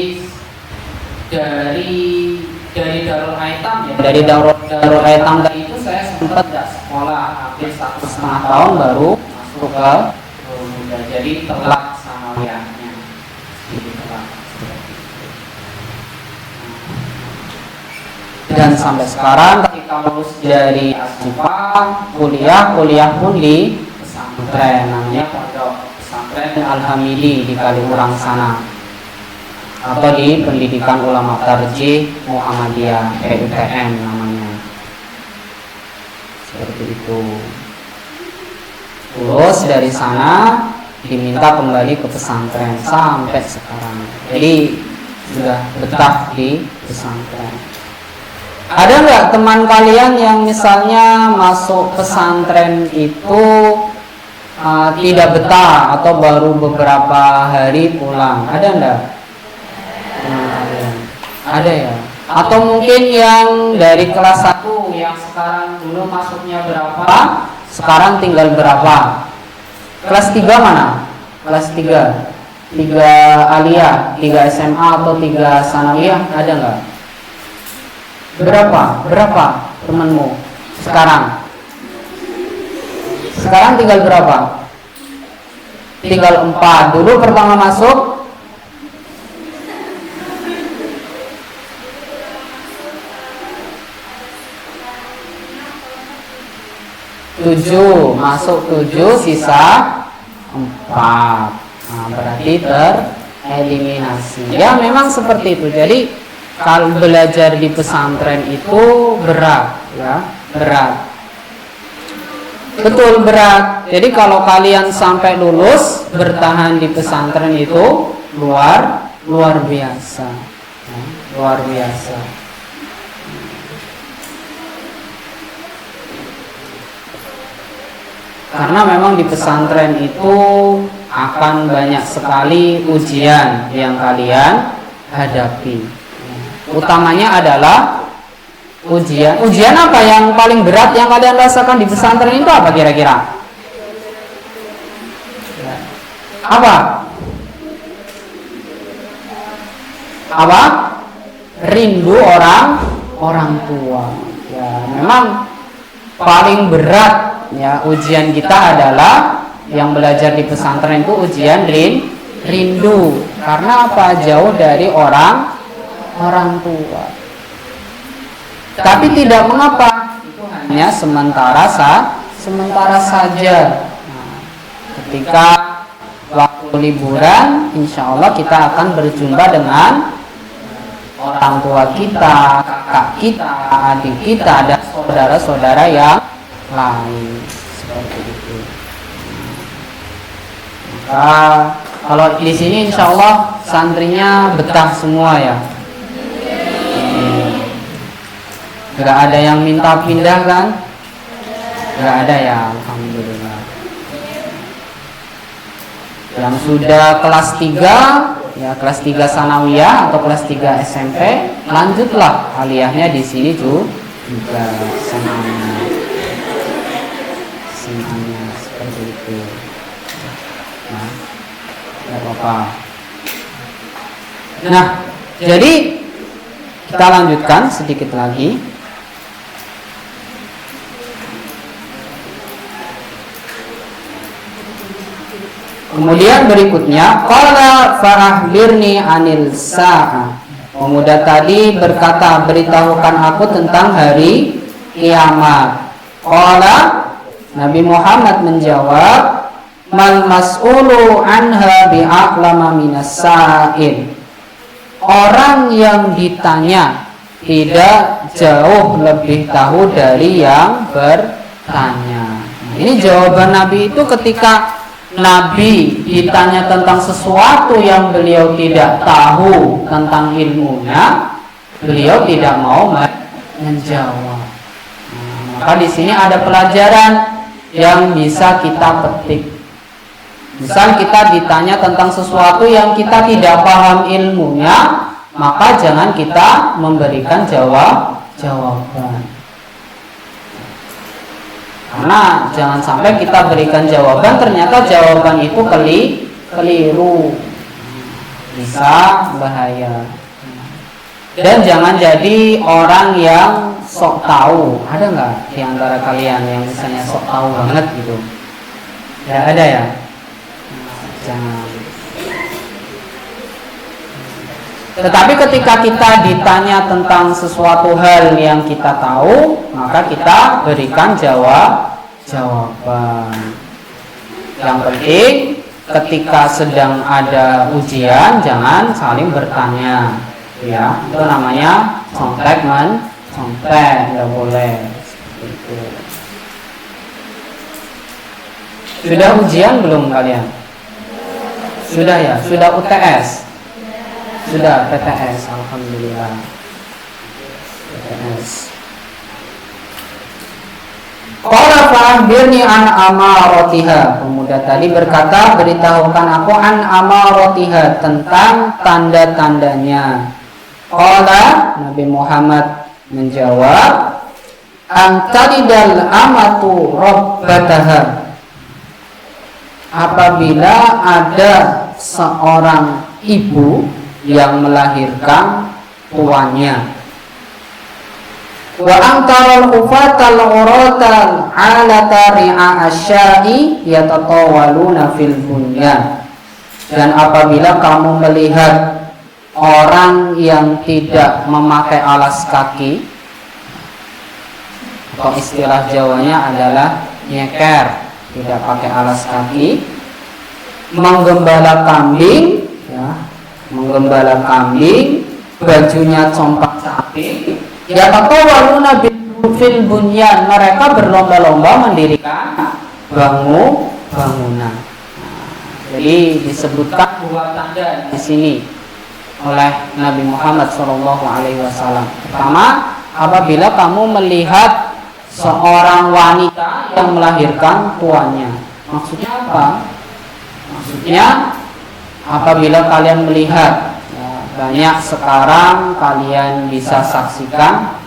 dari Darul Aitam ya, dari Darul Aitam tadi itu saya sempat tidak sekolah hampir 1,5 tahun baru masuk ke Nurul Huda. Jadi telat sanawiyahnya. Jadi telat. Dan sampai sekarang ketika lulus dari Asyifa, kuliah pun di pesantren namanya Pondok Pesantren Al-Hamidi di Kaliurang sana, atau di Pendidikan Ulama Tarjih Muhammadiyah PUTM namanya. Seperti itu. Lulus dari sana diminta kembali ke pesantren sampai sekarang. Jadi sudah betah di pesantren. Ada nggak teman kalian yang misalnya masuk pesantren itu tidak betah atau baru beberapa hari pulang? Ada nggak? Ada ya? Atau mungkin yang dari kelas 1 yang sekarang dulu masuknya berapa, sekarang tinggal berapa? Kelas 3 mana? Kelas 3 aliyah, 3 SMA atau 3 sanawiyah, ada nggak? Berapa temanmu sekarang? Sekarang tinggal berapa? Tinggal 4. Dulu pertama masuk 7, masuk 7, sisa 4. Nah, berarti tereliminasi. Ya memang seperti itu. Jadi kalau belajar di pesantren itu berat, ya berat, betul berat. Jadi kalau kalian sampai lulus bertahan di pesantren itu luar biasa, ya, luar biasa. Karena memang di pesantren itu akan banyak sekali ujian yang kalian hadapi. Utamanya adalah ujian apa yang paling berat yang kalian rasakan di pesantren itu apa kira-kira? Apa? Rindu orang tua. Ya, memang paling berat ya ujian kita adalah yang belajar di pesantren itu ujian rindu. Karena apa? Jauh dari orang tua. Tapi tidak mengapa, itu hanya sementara saja. Nah, ketika waktu liburan, insya Allah kita akan berjumpa dengan orang tua kita, kakak kita, adik kita, dan saudara-saudara yang lain. Seperti itu. Maka kalau di sini insya Allah santrinya betah semua ya. Gak ada yang minta pindah kan? Gak ada ya, alhamdulillah. Yang sudah kelas 3 ya kelas 3 sanawiyah atau kelas 3 SMP, lanjutlah aliyahnya di sini tuh juga SMA-nya seperti itu. Nah, nggak apa-apa. Nah, jadi kita lanjutkan sedikit lagi. Kemudian berikutnya, qala fa'akhbirni anil sa'ah. Pemuda tadi berkata, beritahukan aku tentang hari kiamat. Qala, Nabi Muhammad menjawab, mal mas'ulu anha bi'a'lama minas sa'il. Orang yang ditanya tidak jauh lebih tahu dari yang bertanya. Nah, ini jawaban Nabi itu ketika Nabi ditanya tentang sesuatu yang beliau tidak tahu tentang ilmunya, beliau tidak mau menjawab. Maka di sini ada pelajaran yang bisa kita petik. Misal kita ditanya tentang sesuatu yang kita tidak paham ilmunya, maka jangan kita memberikan jawaban. Karena jangan sampai kita berikan jawaban, ternyata jawaban itu keliru, bisa bahaya. Dan jangan jadi orang yang sok tahu. Ada nggak di antara kalian yang misalnya sok tahu banget gitu? Ya ada ya. Jangan. Tetapi ketika kita ditanya tentang sesuatu hal yang kita tahu, maka kita berikan jawaban. Yang penting ketika sedang ada ujian jangan saling bertanya, ya. Itu namanya contek tidak boleh. Seperti itu. Sudah ujian belum kalian? Sudah ya, sudah UTS. Sudah PTS, alhamdulillah. PTS. Qala fa'akhbirni an amaratiha. Pemuda tadi berkata, beritahukan aku an amaratiha, tentang tanda-tandanya. Qala, Nabi Muhammad menjawab, antalidal amatu rabbataha. Apabila ada seorang ibu yang melahirkan tuannya. Wa antaral ufatal uratal alata ri'a asyai yatatawaluna fil bunyan. Dan apabila kamu melihat orang yang tidak memakai alas kaki, atau istilah Jawanya adalah nyeker, tidak pakai alas kaki, menggembala kambing, ya, bajunya compak sapi, ya tatawaluna fil bunyan, mereka berlomba-lomba mendirikan bangunan. Jadi disebutkan dua tanda di sini oleh Nabi Muhammad SAW. Pertama, apabila kamu melihat seorang wanita yang melahirkan tuannya. Maksudnya apa? Maksudnya apabila kalian melihat, ya, banyak sekarang kalian bisa saksikan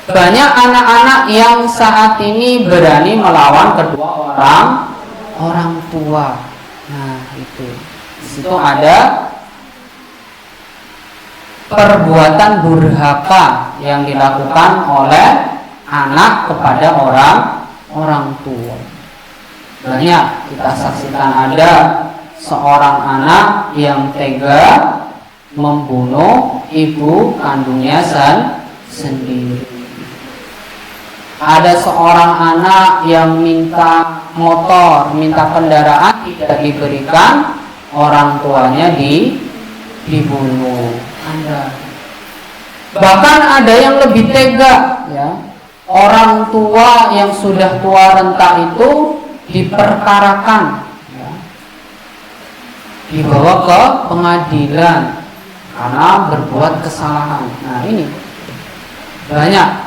banyak anak-anak yang saat ini berani melawan kedua orang tua. Nah, itu di situ ada perbuatan durhaka yang dilakukan oleh anak kepada orang tua. Banyak kita saksikan ada seorang anak yang tega membunuh ibu kandungnya sendiri. Ada seorang anak yang minta motor, minta kendaraan, tidak diberikan, orang tuanya dibunuh. Bahkan ada yang lebih tega, ya. Orang tua yang sudah tua renta itu diperkarakan, ya, dibawa ke pengadilan karena berbuat kesalahan. Nah, ini banyak.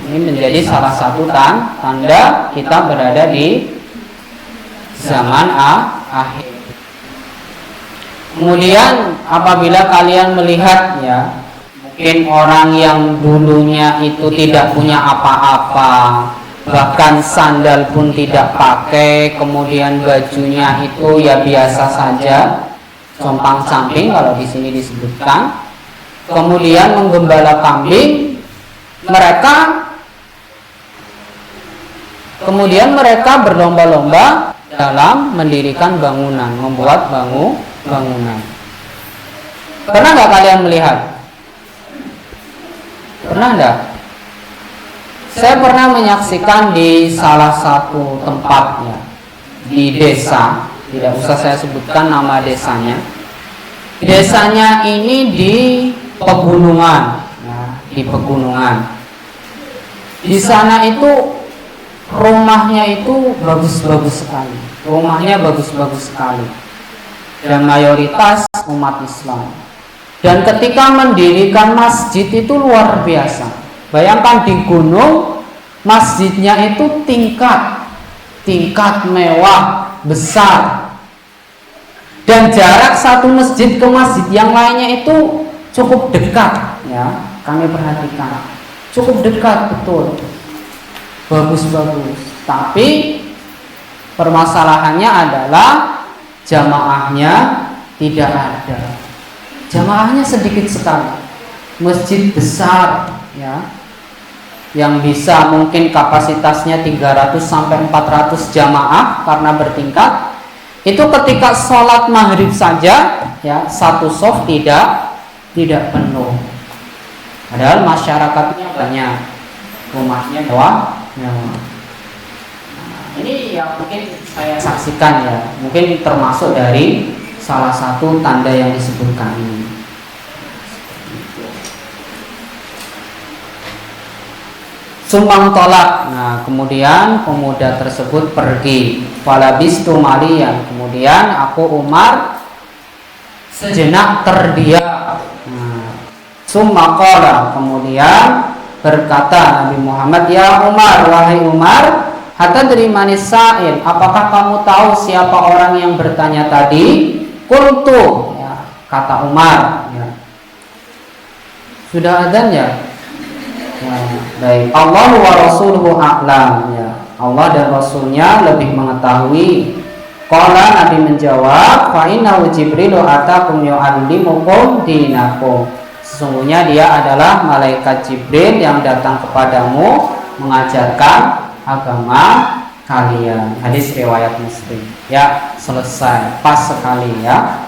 Ini menjadi salah satu tanda kita berada di zaman akhir. Kemudian apabila kalian melihat ya, mungkin orang yang dulunya itu tidak punya apa-apa, bahkan sandal pun tidak pakai, kemudian bajunya itu ya biasa saja, compang-camping kalau di sini disebutkan, kemudian menggembala kambing, kemudian mereka berlomba-lomba dalam mendirikan bangunan, membuat bangunan. Pernah nggak kalian melihat? Pernah nggak? Saya pernah menyaksikan di salah satu tempatnya di desa, tidak usah saya sebutkan nama desanya. Desanya ini di pegunungan, di pegunungan. Di sana itu rumahnya itu bagus-bagus sekali. Rumahnya bagus-bagus sekali. Dan mayoritas umat Islam. Dan ketika mendirikan masjid itu luar biasa. Bayangkan di gunung, masjidnya itu tingkat mewah, besar. Dan jarak satu masjid ke masjid yang lainnya itu cukup dekat, ya. Kami perhatikan. Cukup dekat, betul. Bagus-bagus. Tapi permasalahannya adalah jamaahnya tidak ada. Jamaahnya sedikit sekali. Masjid besar, ya, yang bisa mungkin kapasitasnya 300 sampai 400 jamaah karena bertingkat. Itu ketika sholat maghrib saja, ya, satu shaf tidak penuh. Padahal masyarakatnya banyak, rumahnya mewah. Ini yang mungkin saya saksikan, ya, mungkin termasuk dari salah satu tanda yang disebutkan ini. Sumbang tolak. Nah, kemudian pemuda tersebut pergi. Falabistu maliyan. Kemudian aku Umar sejenak terdiam. Summa qala. Kemudian berkata Nabi Muhammad, ya Umar, wahai Umar, hatta dari manis sa'il, apakah kamu tahu siapa orang yang bertanya tadi? Qultu, ya, kata Umar, ya. Sudah adzan ya? Baik. Allah wa rasuluhu a'lam, ya. Allah dan Rasulnya lebih mengetahui. Qala, Nabi menjawab, fa innahu Jibrilu atakum yu'allimukum dinakum. Sesungguhnya dia adalah malaikat Jibril yang datang kepadamu mengajarkan agama kalian. Hadis riwayat Muslim. Ya, selesai. Pas sekali, ya.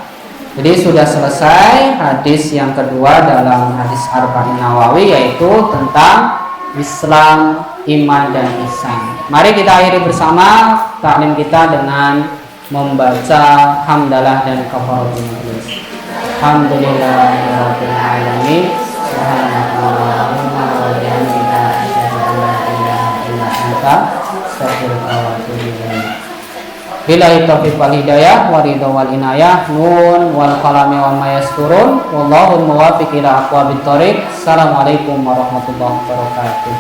Jadi sudah selesai hadis yang kedua dalam hadis Arba'in Nawawi, yaitu tentang Islam, iman, dan ihsan. Mari kita akhiri bersama taklim kita dengan membaca hamdalah dan kafaratul majlis. Alhamdulillahirabbil alamin. Subhanallahumma wa bihamdika asyhadu an la ilaha illa anta astaghfiruka wa atubu ilaik. Billahi taufiq wal hidayah wa ridha wal inayah. Nun wal qalami wa ma yasturun. Wallahu muwaffiq ila aqwamit thoriq. Assalamualaikum warahmatullahi wabarakatuh.